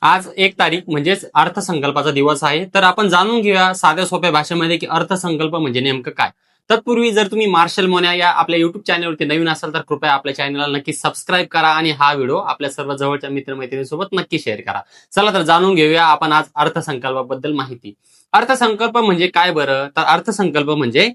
आज 1 तारीख म्हणजेच अर्थसंकल्पाचा दिवस आहे. तर आपण जाणून घेऊया साध्या सोप्या भाषेमध्ये की अर्थसंकल्प म्हणजे नेमकं काय. तत्पूर्वी जर तुम्ही मार्शल मोन्या या आपल्या युट्यूब चॅनलवरती नवीन असाल तर कृपया आपल्या चॅनलला नक्की सबस्क्राईब करा आणि हा व्हिडिओ आपल्या सर्व जवळच्या मित्रमैत्रिणींसोबत नक्की शेअर करा. चला तर जाणून घेऊया आपण आज अर्थसंकल्पाबद्दल माहिती. अर्थसंकल्प म्हणजे काय बरं? तर अर्थसंकल्प म्हणजे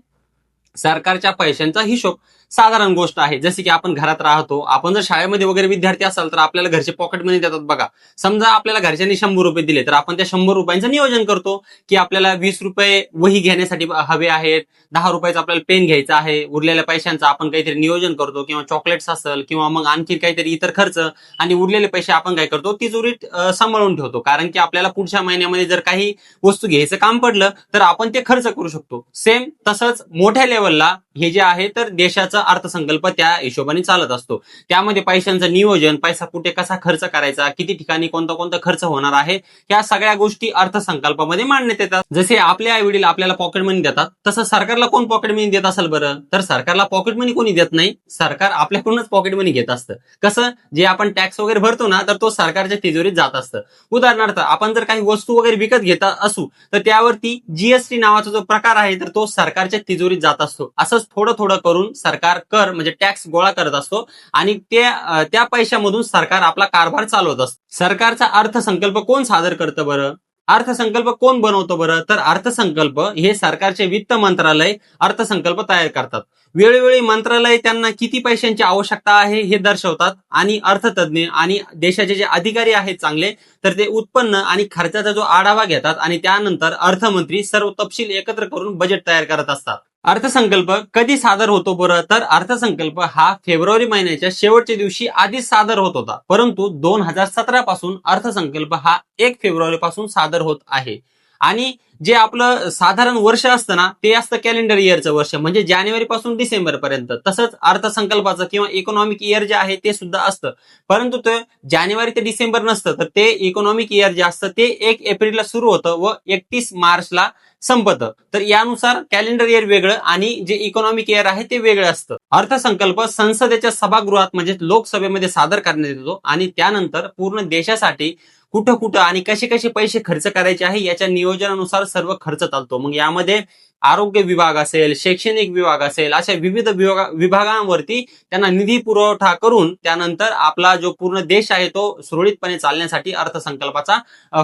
सरकारच्या पैशांचा हिशोब. साधारण गोष्ट आहे, जसे की आपण घरात राहतो. आपण जर शाळेमध्ये वगैरे विद्यार्थी असाल तर आपल्याला घरचे पॉकेट मनी देतात बघा. समजा आपल्याला घरच्यांनी 100 रुपये दिले तर आपण त्या 100 रुपयांचं नियोजन करतो की आपल्याला 20 रुपये वही घेण्यासाठी हवे आहेत, 10 रुपयाचा आपल्याला पेन घ्यायचा आहे. उरलेल्या पैशांचं आपण काहीतरी नियोजन करतो किंवा चॉकलेट्स असेल किंवा मग आणखी काहीतरी इतर खर्च. आणि उरलेले पैसे आपण काय करतो, तिजोरीत सांभाळून ठेवतो, कारण की आपल्याला पुढच्या महिन्यामध्ये जर काही वस्तू घ्यायचं काम पडलं तर आपण ते खर्च करू शकतो. सेम तसंच मोठ्या लेवलला हे जे आहे तर देशाचा अर्थसंकल्प त्या हिशोबाने चालत असतो. त्यामध्ये पैशांचं नियोजन, पैसा कुठे कसा खर्च करायचा, किती ठिकाणी कोणता कोणता खर्च होणार आहे, या सगळ्या गोष्टी अर्थसंकल्पामध्ये मांडण्यात येतात. जसे आपले आई वडील आपल्याला पॉकेट मनी देतात, तसं सरकारला कोण पॉकेट मनी देत असेल बरं? तर सरकारला पॉकेट मनी कोणी देत नाही, सरकार आपल्याकडूनच पॉकेट मनी घेत असतं. कसं? जे आपण टॅक्स वगैरे भरतो ना, तर तो सरकारच्या तिजोरीत जात असतं. उदाहरणार्थ आपण जर काही वस्तू वगैरे विकत घेत असू तर त्यावरती जीएसटी नावाचा जो प्रकार आहे तर तो सरकारच्या तिजोरीत जात असतो. असंच थोडं थोडं करून सरकार कर म्हणजे टॅक्स गोळा करत असतो आणि त्या पैशामधून सरकार आपला कारभार चालवत असतो. सरकारचा अर्थसंकल्प कोण सादर करतं बरं? अर्थसंकल्प कोण बनवतो बरं? तर अर्थसंकल्प हे सरकारचे वित्त मंत्रालय अर्थसंकल्प तयार करतात. वेळोवेळी मंत्रालय त्यांना किती पैशांची आवश्यकता आहे हे दर्शवतात आणि अर्थतज्ञ आणि देशाचे जे अधिकारी आहेत चांगले तर ते उत्पन्न आणि खर्चाचा जो आढावा घेतात आणि त्यानंतर अर्थमंत्री सर्व तपशील एकत्र करून बजेट तयार करत असतात. अर्थसंकल्प कधी सादर होतो बरं? तर अर्थसंकल्प हा फेब्रुवारी महिन्याच्या शेवटच्या दिवशी आधीच सादर होत होता, परंतु 2017 पासून अर्थसंकल्प हा 1 फेब्रुवारी पासून सादर होत आहे. आणि जे आपलं साधारण वर्ष असतं ना ते असतं कॅलेंडर इयरचं वर्ष, म्हणजे जानेवारी पासून डिसेंबर पर्यंत. तसंच अर्थसंकल्पाचं किंवा इकॉनॉमिक इयर जे आहे ते सुद्धा असतं, परंतु ते जानेवारी ते डिसेंबर नसतं, तर ते इकॉनॉमिक इयर जे असतं ते 1 एप्रिलला सुरू होतं व 31 मार्चला संपतं. तर यानुसार कॅलेंडर इयर वेगळं आणि जे इकॉनॉमिक इयर आहे ते वेगळं असतं. अर्थसंकल्प संसदेच्या सभागृहात म्हणजे लोकसभेमध्ये सादर करण्यात येतो आणि त्यानंतर पूर्ण देशासाठी कुठं कुठं आणि कसे कसे पैसे खर्च करायचे आहे याच्या नियोजनानुसार सर्व खर्च चालतो. मग यामध्ये आरोग्य विभाग असेल, शैक्षणिक विभाग असेल, अशा विविध विभागांवरती त्यांना निधी पुरवठा करून त्यानंतर आपला जो पूर्ण देश आहे तो सुरळीतपणे चालण्यासाठी अर्थसंकल्पाचा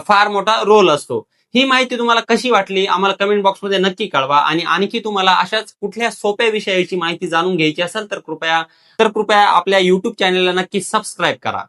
फार मोठा रोल असतो. ही माहिती तुम्हाला कशी वाटली आम्हाला कमेंट बॉक्समध्ये नक्की कळवा. आणि आणखी तुम्हाला अशाच कुठल्या सोप्या विषयाची माहिती जाणून घ्यायची असेल तर कृपया आपल्या युट्यूब चॅनलला नक्की सबस्क्राईब करा.